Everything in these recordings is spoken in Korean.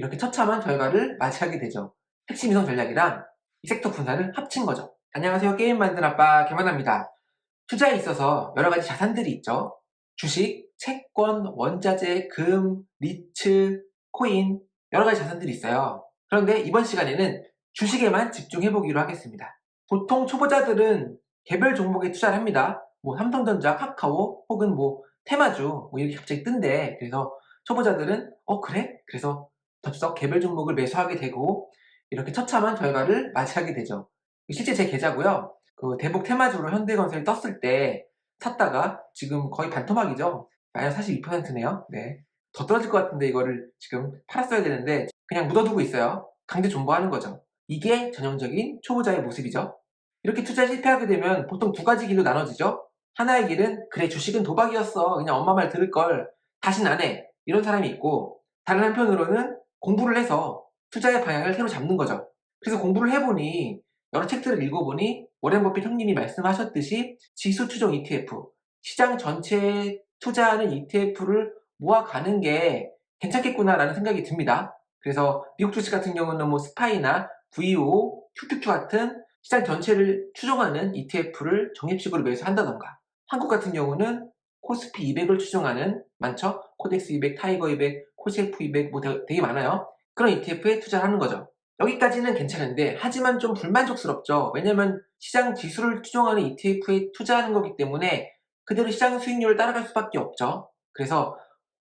이렇게 처참한 결과를 맞이하게 되죠. 핵심 이성 전략이랑 이 섹터 분산을 합친 거죠. 안녕하세요. 게임 만든 아빠 김하나입니다. 투자에 있어서 여러 가지 자산들이 있죠. 주식, 채권, 원자재, 금, 리츠, 코인 여러 가지 자산들이 있어요. 그런데 이번 시간에는 주식에만 집중해 보기로 하겠습니다. 보통 초보자들은 개별 종목에 투자를 합니다. 뭐 삼성전자, 카카오 혹은 뭐 테마주 뭐 이렇게 갑자기 뜬대. 그래서 초보자들은 그래? 그래서 덥석 개별 종목을 매수하게 되고 이렇게 처참한 결과를 맞이하게 되죠. 실제 제 계좌고요. 그 대북 테마주로 현대건설이 떴을 때 샀다가 지금 거의 반토막이죠. 마이너스 42%네요. 네. 더 떨어질 것 같은데 이거를 지금 팔았어야 되는데 그냥 묻어두고 있어요. 강제 존버하는 거죠. 이게 전형적인 초보자의 모습이죠. 이렇게 투자에 실패하게 되면 보통 두 가지 길로 나눠지죠. 하나의 길은 그래 주식은 도박이었어. 그냥 엄마 말 들을 걸. 다신 안 해. 이런 사람이 있고 다른 한편으로는 공부를 해서 투자의 방향을 새로 잡는 거죠. 그래서 공부를 해보니 여러 책들을 읽어보니 워렌 버핏 형님이 말씀하셨듯이 지수 추종 ETF, 시장 전체에 투자하는 ETF를 모아가는 게 괜찮겠구나라는 생각이 듭니다. 그래서 미국 주식 같은 경우는 뭐 스파이나 VO, QQQ 같은 시장 전체를 추종하는 ETF를 적립식으로 매수한다던가 한국 같은 경우는 코스피 200을 추종하는 많죠? 코덱스 200, 타이거 200, 코스피 200 뭐 되게 많아요. 그런 ETF에 투자를 하는 거죠. 여기까지는 괜찮은데 하지만 좀 불만족스럽죠. 왜냐면 시장 지수를 추종하는 ETF에 투자하는 거기 때문에 그대로 시장 수익률을 따라갈 수밖에 없죠. 그래서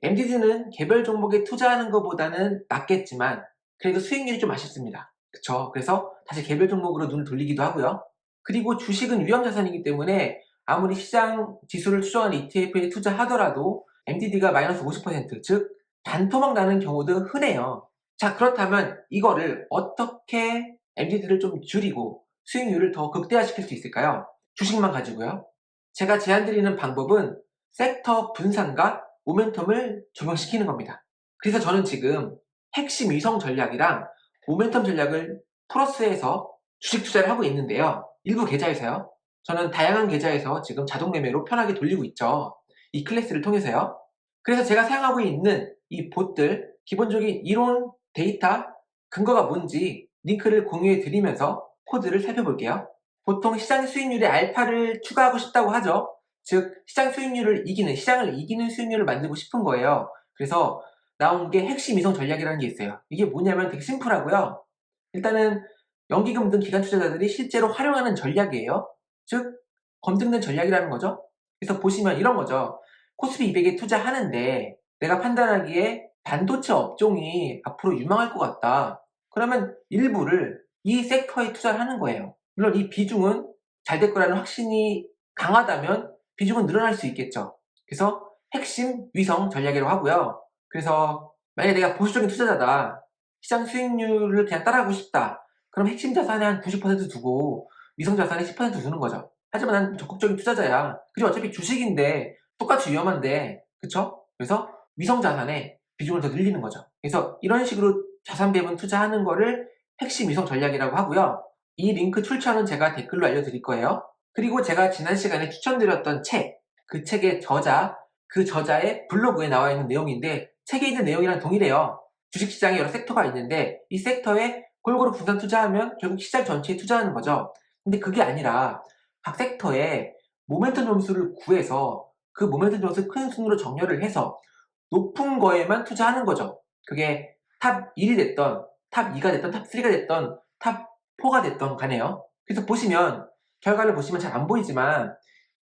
MDD는 개별 종목에 투자하는 것보다는 낫겠지만 그래도 수익률이 좀 아쉽습니다. 그쵸? 그래서 다시 개별 종목으로 눈을 돌리기도 하고요. 그리고 주식은 위험자산이기 때문에 아무리 시장 지수를 추종하는 ETF에 투자하더라도 MDD가 마이너스 50%, 즉 반토막 나는 경우도 흔해요. 자, 그렇다면 이거를 어떻게 MDD를 좀 줄이고 수익률을 더 극대화시킬 수 있을까요? 주식만 가지고요. 제가 제안드리는 방법은 섹터 분산과 모멘텀을 적용시키는 겁니다. 그래서 저는 지금 핵심 위성 전략이랑 모멘텀 전략을 플러스해서 주식 투자를 하고 있는데요. 일부 계좌에서요. 저는 다양한 계좌에서 지금 자동 매매로 편하게 돌리고 있죠. 이 클래스를 통해서요. 그래서 제가 사용하고 있는 이 봇들, 기본적인 이론, 데이터, 근거가 뭔지 링크를 공유해 드리면서 코드를 살펴볼게요. 보통 시장 수익률에 알파를 추가하고 싶다고 하죠. 즉 시장 수익률을 이기는, 시장을 이기는 수익률을 만들고 싶은 거예요. 그래서 나온 게 핵심 이성 전략이라는 게 있어요. 이게 뭐냐면 되게 심플하고요. 일단은 연기금 등 기관 투자자들이 실제로 활용하는 전략이에요. 즉 검증된 전략이라는 거죠. 그래서 보시면 이런 거죠. 코스피 200에 투자하는데 내가 판단하기에 반도체 업종이 앞으로 유망할 것 같다. 그러면 일부를 이 섹터에 투자를 하는 거예요. 물론 이 비중은 잘 될 거라는 확신이 강하다면 비중은 늘어날 수 있겠죠. 그래서 핵심 위성 전략이라고 하고요. 그래서 만약에 내가 보수적인 투자자다. 시장 수익률을 그냥 따라가고 싶다. 그럼 핵심 자산에 한 90% 두고 위성 자산에 10% 두는 거죠. 하지만 난 적극적인 투자자야. 그리고 어차피 주식인데 똑같이 위험한데, 그쵸? 그래서 위성 자산에 비중을 더 늘리는 거죠. 그래서 이런 식으로 자산 배분 투자하는 거를 핵심 위성 전략이라고 하고요. 이 링크 출처는 제가 댓글로 알려드릴 거예요. 그리고 제가 지난 시간에 추천드렸던 책, 그 책의 저자, 그 저자의 블로그에 나와 있는 내용인데 책에 있는 내용이랑 동일해요. 주식시장에 여러 섹터가 있는데 이 섹터에 골고루 분산 투자하면 결국 시장 전체에 투자하는 거죠. 근데 그게 아니라 각 섹터에 모멘텀 점수를 구해서 그 모멘텀 점수를 큰 순으로 정렬을 해서 높은 거에만 투자하는 거죠. 그게 탑 1이 됐던, 탑 2가 됐던, 탑 3가 됐던, 탑 4가 됐던 간에요. 그래서 보시면, 결과를 보시면 잘 안 보이지만,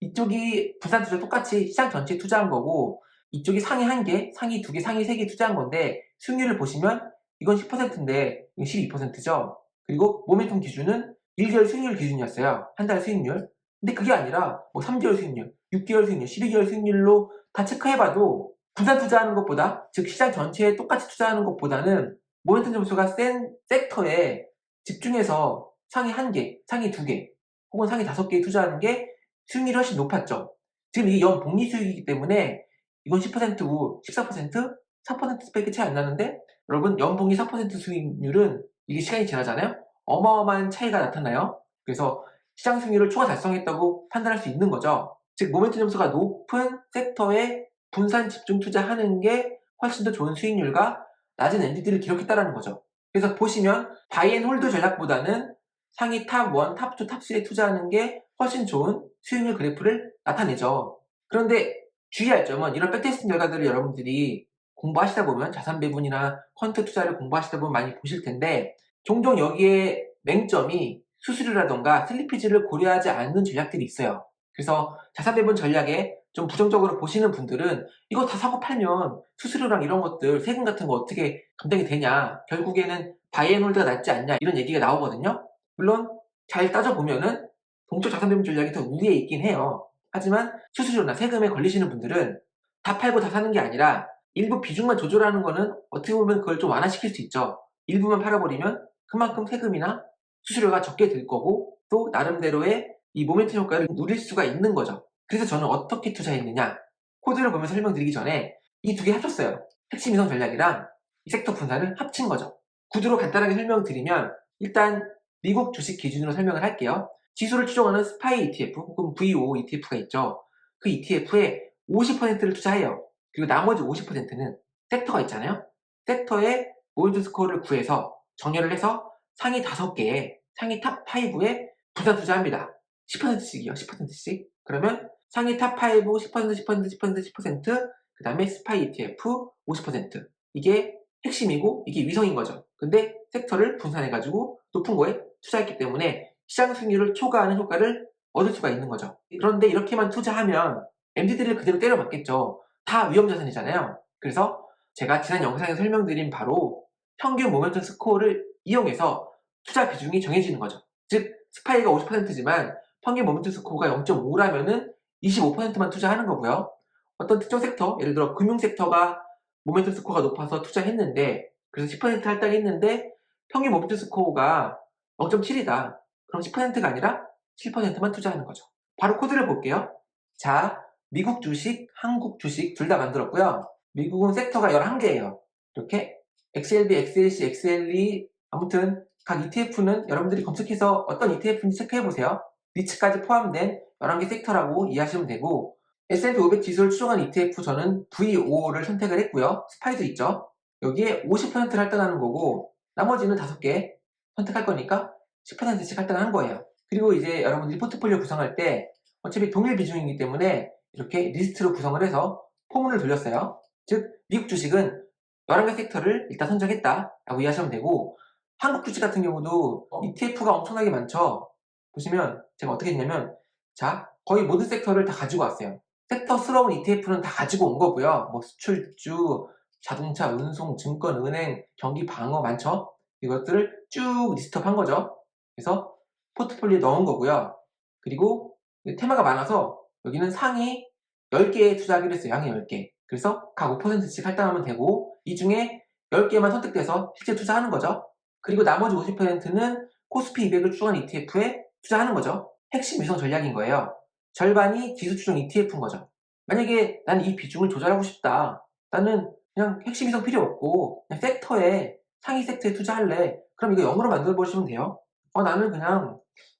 이쪽이 분산 투자 똑같이 시장 전체에 투자한 거고, 이쪽이 상위 1개, 상위 2개, 상위 3개 투자한 건데, 수익률을 보시면, 이건 10%인데, 이건 12%죠. 그리고 모멘텀 기준은 1개월 수익률 기준이었어요. 한 달 수익률. 근데 그게 아니라, 뭐 3개월 수익률, 6개월 수익률, 12개월 수익률로 다 체크해봐도, 분산 투자하는 것보다, 즉 시장 전체에 똑같이 투자하는 것보다는 모멘텀 점수가 센 섹터에 집중해서 상위 1개, 상위 2개, 혹은 상위 5개에 투자하는 게 수익률이 훨씬 높았죠. 지금 이게 연복리 수익이기 때문에 이건 10%고 14%, 4%밖에 차이 안 나는데 여러분 연복리 4% 수익률은 이게 시간이 지나잖아요. 어마어마한 차이가 나타나요. 그래서 시장 수익률을 초과 달성했다고 판단할 수 있는 거죠. 즉 모멘텀 점수가 높은 섹터에 분산 집중 투자하는 게 훨씬 더 좋은 수익률과 낮은 NDD를 기록했다는 거죠. 그래서 보시면 바이 앤 홀드 전략보다는 상위 탑 1, 탑 2, 탑 3에 투자하는 게 훨씬 좋은 수익률 그래프를 나타내죠. 그런데 주의할 점은 이런 백테스팅 결과들을 여러분들이 공부하시다 보면 자산 배분이나 퀀트 투자를 공부하시다 보면 많이 보실 텐데 종종 여기에 맹점이 수수료라던가 슬리피지를 고려하지 않는 전략들이 있어요. 그래서 자산 배분 전략에 좀 부정적으로 보시는 분들은 이거 다 사고 팔면 수수료랑 이런 것들 세금 같은 거 어떻게 감당이 되냐, 결국에는 바이앤홀드가 낫지 않냐, 이런 얘기가 나오거든요. 물론 잘 따져보면은 동적 자산 배분 전략이 더 우위에 있긴 해요. 하지만 수수료나 세금에 걸리시는 분들은 다 팔고 다 사는 게 아니라 일부 비중만 조절하는 거는 어떻게 보면 그걸 좀 완화시킬 수 있죠. 일부만 팔아버리면 그만큼 세금이나 수수료가 적게 들 거고 또 나름대로의 이 모멘텀 효과를 누릴 수가 있는 거죠. 그래서 저는 어떻게 투자했느냐, 코드를 보면서 설명드리기 전에 이 두 개 합쳤어요. 핵심 이성 전략이랑 이 섹터 분산을 합친 거죠. 구두로 간단하게 설명드리면 일단 미국 주식 기준으로 설명을 할게요. 지수를 추종하는 스파이 ETF 혹은 VO ETF가 있죠. 그 ETF에 50%를 투자해요. 그리고 나머지 50%는 섹터가 있잖아요. 섹터의 골드 스코어를 구해서 정렬을 해서 상위 5개에 상위 탑 5에 분산 투자합니다. 10%씩이요. 10%씩. 그러면 상위 탑 5, 10%, 10%, 10%, 10%, 그 다음에 스파이 ETF 50%. 이게 핵심이고 이게 위성인 거죠. 근데 섹터를 분산해가지고 높은 거에 투자했기 때문에 시장 수익률을 초과하는 효과를 얻을 수가 있는 거죠. 그런데 이렇게만 투자하면 MD들을 그대로 때려 맞겠죠. 다 위험자산이잖아요. 그래서 제가 지난 영상에서 설명드린 바로 평균 모멘텀 스코어를 이용해서 투자 비중이 정해지는 거죠. 즉 스파이가 50%지만 평균 모멘텀 스코어가 0.5라면은 25%만 투자하는 거고요. 어떤 특정 섹터, 예를 들어 금융 섹터가 모멘텀 스코어가 높아서 투자했는데 그래서 10% 할당했는데 평균 모멘텀 스코어가 0.7이다. 그럼 10%가 아니라 7%만 투자하는 거죠. 바로 코드를 볼게요. 자, 미국 주식, 한국 주식 둘 다 만들었고요. 미국은 섹터가 11개예요. 이렇게 XLB, XLC, XLE 아무튼 각 ETF는 여러분들이 검색해서 어떤 ETF인지 체크해보세요. 니츠까지 포함된 11개 섹터라고 이해하시면 되고 S&P 500 지수를 추종한 ETF 저는 VO를 선택을 했고요. 스파이도 있죠. 여기에 50%를 할당하는 거고 나머지는 5개 선택할 거니까 10%씩 할당한 거예요. 그리고 이제 여러분들이 포트폴리오 구성할 때 어차피 동일 비중이기 때문에 이렇게 리스트로 구성을 해서 포문을 돌렸어요. 즉 미국 주식은 11개 섹터를 일단 선정했다 라고 이해하시면 되고 한국 주식 같은 경우도 ETF가 엄청나게 많죠. 보시면 제가 어떻게 했냐면 자 거의 모든 섹터를 다 가지고 왔어요. 섹터스러운 ETF는 다 가지고 온 거고요. 뭐 수출주, 자동차, 운송, 증권, 은행, 경기, 방어 많죠? 이것들을 쭉 리스트업 한 거죠. 그래서 포트폴리오에 넣은 거고요. 그리고 테마가 많아서 여기는 상위 10개에 투자하기로 했어요. 상위 10개. 그래서 각 5%씩 할당하면 되고 이 중에 10개만 선택돼서 실제 투자하는 거죠. 그리고 나머지 50%는 코스피 200을 추종한 ETF에 투자하는 거죠. 핵심 위성 전략인 거예요. 절반이 지수 추종 ETF인 거죠. 만약에 나는 이 비중을 조절하고 싶다. 나는 그냥 핵심 위성 필요 없고 그냥 섹터에 상위 섹터에 투자할래. 그럼 이거 0으로 만들어 보시면 돼요. 나는 그냥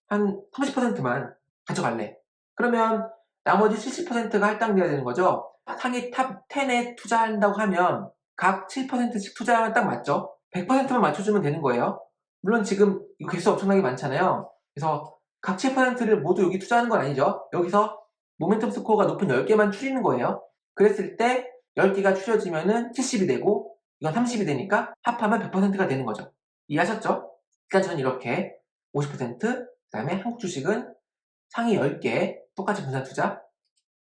한 30%만 가져갈래. 그러면 나머지 70%가 할당돼야 되는 거죠. 상위 탑 10에 투자한다고 하면 각 7%씩 투자하면 딱 맞죠? 100%만 맞춰주면 되는 거예요. 물론 지금 이거 개수 엄청나게 많잖아요. 그래서 각 7%를 모두 여기 투자하는 건 아니죠. 여기서 모멘텀 스코어가 높은 10개만 추리는 거예요. 그랬을 때 10개가 추려지면은 70이 되고 이건 30이 되니까 합하면 100%가 되는 거죠. 이해하셨죠? 일단 저는 이렇게 50%, 그 다음에 한국 주식은 상위 10개 똑같이 분산 투자,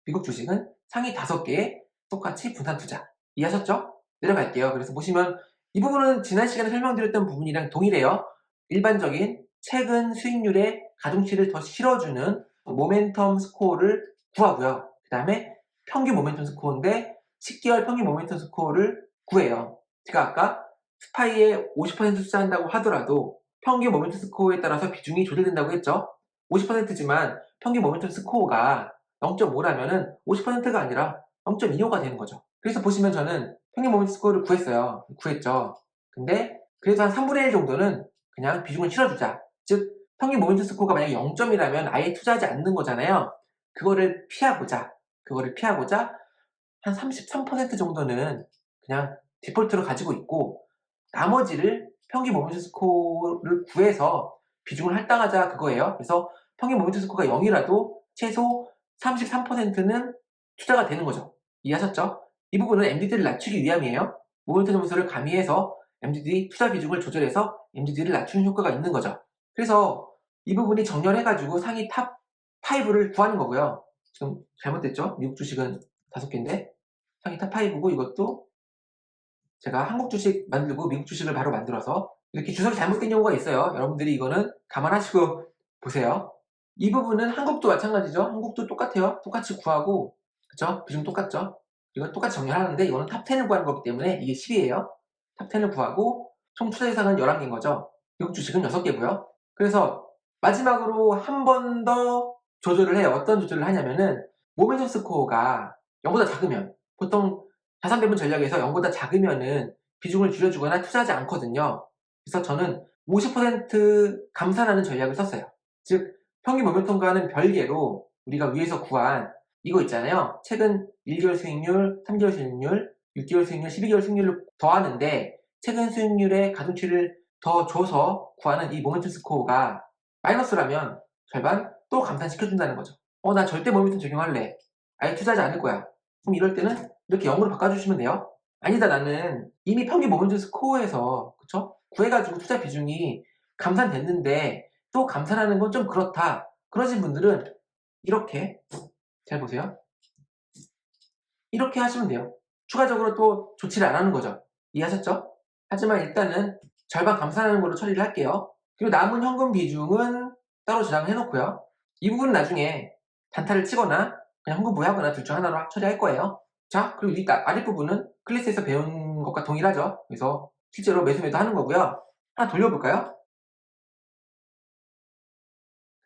미국 주식은 상위 5개에 똑같이 분산 투자. 이해하셨죠? 내려갈게요. 그래서 보시면 이 부분은 지난 시간에 설명드렸던 부분이랑 동일해요. 일반적인 최근 수익률의 가중치를 더 실어주는 모멘텀 스코어를 구하고요. 그 다음에 평균 모멘텀 스코어인데 10개월 평균 모멘텀 스코어를 구해요. 제가 아까 스파이에 50% 투자한다고 하더라도 평균 모멘텀 스코어에 따라서 비중이 조절된다고 했죠. 50%지만 평균 모멘텀 스코어가 0.5라면은 50%가 아니라 0.25가 되는 거죠. 그래서 보시면 저는 평균 모멘텀 스코어를 구했죠. 근데 그래도 한 3분의 1 정도는 그냥 비중을 실어주자. 즉 평균 모멘텀 스코어가 만약에 0점이라면 아예 투자하지 않는 거잖아요. 그거를 피하고자 한 33% 정도는 그냥 디폴트로 가지고 있고 나머지를 평균 모멘텀 스코어를 구해서 비중을 할당하자 그거예요. 그래서 평균 모멘텀 스코어가 0이라도 최소 33%는 투자가 되는 거죠. 이해하셨죠? 이 부분은 MDD를 낮추기 위함이에요. 모멘텀 점수를 가미해서 MDD 투자 비중을 조절해서 MDD를 낮추는 효과가 있는 거죠. 그래서 이 부분이 정렬해가지고 상위 탑 5를 구하는 거고요. 지금 잘못됐죠? 미국 주식은 5개인데 상위 탑 5고 이것도 제가 한국 주식 만들고 미국 주식을 바로 만들어서 이렇게 주석이 잘못된 경우가 있어요. 여러분들이 이거는 감안하시고 보세요. 이 부분은 한국도 마찬가지죠. 한국도 똑같아요. 똑같이 구하고 그쵸? 비중 똑같죠? 이건 똑같이 정렬하는데 이거는 탑 10을 구하는 거기 때문에 이게 10이에요. 탑 10을 구하고 총 투자 대상은 11개인 거죠. 미국 주식은 6개고요. 그래서 마지막으로 한 번 더 조절을 해요. 어떤 조절을 하냐면은 모멘텀 스코어가 0보다 작으면 보통 자산 배분 전략에서 0보다 작으면은 비중을 줄여주거나 투자하지 않거든요. 그래서 저는 50% 감산하는 전략을 썼어요. 즉 평균 모멘텀과는 별개로 우리가 위에서 구한 이거 있잖아요. 최근 1개월 수익률, 3개월 수익률, 6개월 수익률, 12개월 수익률을 더하는데 최근 수익률의 가중치를 더 줘서 구하는 이 모멘텀 스코어가 마이너스라면 절반 또 감산시켜준다는 거죠. 나 절대 모멘텀 적용할래. 아예 투자하지 않을 거야. 그럼 이럴 때는 이렇게 0으로 바꿔주시면 돼요. 아니다 나는 이미 평균 모멘텀 스코어에서 그쵸? 구해가지고 투자 비중이 감산됐는데 또 감산하는 건 좀 그렇다. 그러신 분들은 이렇게 잘 보세요. 이렇게 하시면 돼요. 추가적으로 또 조치를 안 하는 거죠. 이해하셨죠? 하지만 일단은 절반 감산하는 걸로 처리를 할게요. 그리고 남은 현금 비중은 따로 저장을 해놓고요. 이 부분은 나중에 단타를 치거나 그냥 현금 부여하거나 둘 중 하나로 처리할 거예요. 자, 그리고 이 아랫부분은 클래스에서 배운 것과 동일하죠. 그래서 실제로 매수 하는 거고요. 하나 돌려볼까요?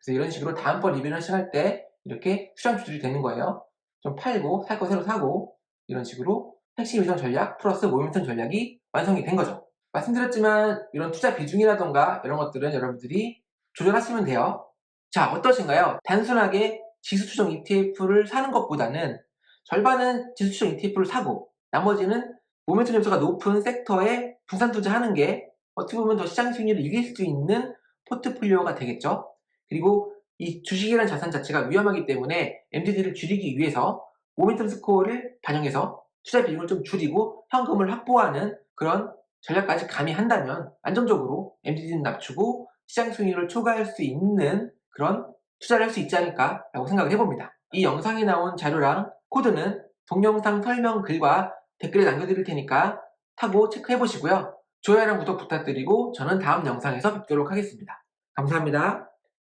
그래서 이런 식으로 다음번 리뷰를 시작할 때 이렇게 수량 조절이 되는 거예요. 좀 팔고 살 거 새로 사고 이런 식으로 핵심 이성 전략 플러스 모멘텀 전략이 완성이 된 거죠. 말씀드렸지만 이런 투자 비중이라던가 이런 것들은 여러분들이 조절하시면 돼요. 자, 어떠신가요? 단순하게 지수 추정 ETF를 사는 것보다는 절반은 지수 추정 ETF를 사고 나머지는 모멘텀 점수가 높은 섹터에 분산 투자하는 게 어떻게 보면 더 시장 수익률을 이길 수 있는 포트폴리오가 되겠죠. 그리고 이 주식이라는 자산 자체가 위험하기 때문에 MDD를 줄이기 위해서 모멘텀 스코어를 반영해서 투자 비중을 좀 줄이고 현금을 확보하는 그런 전략까지 가미한다면 안정적으로 MDD는 낮추고 시장 수익률을 초과할 수 있는 그런 투자를 할 수 있지 않을까라고 생각을 해봅니다. 이 영상에 나온 자료랑 코드는 동영상 설명 글과 댓글에 남겨드릴 테니까 타고 체크해보시고요. 좋아요랑 구독 부탁드리고 저는 다음 영상에서 뵙도록 하겠습니다. 감사합니다.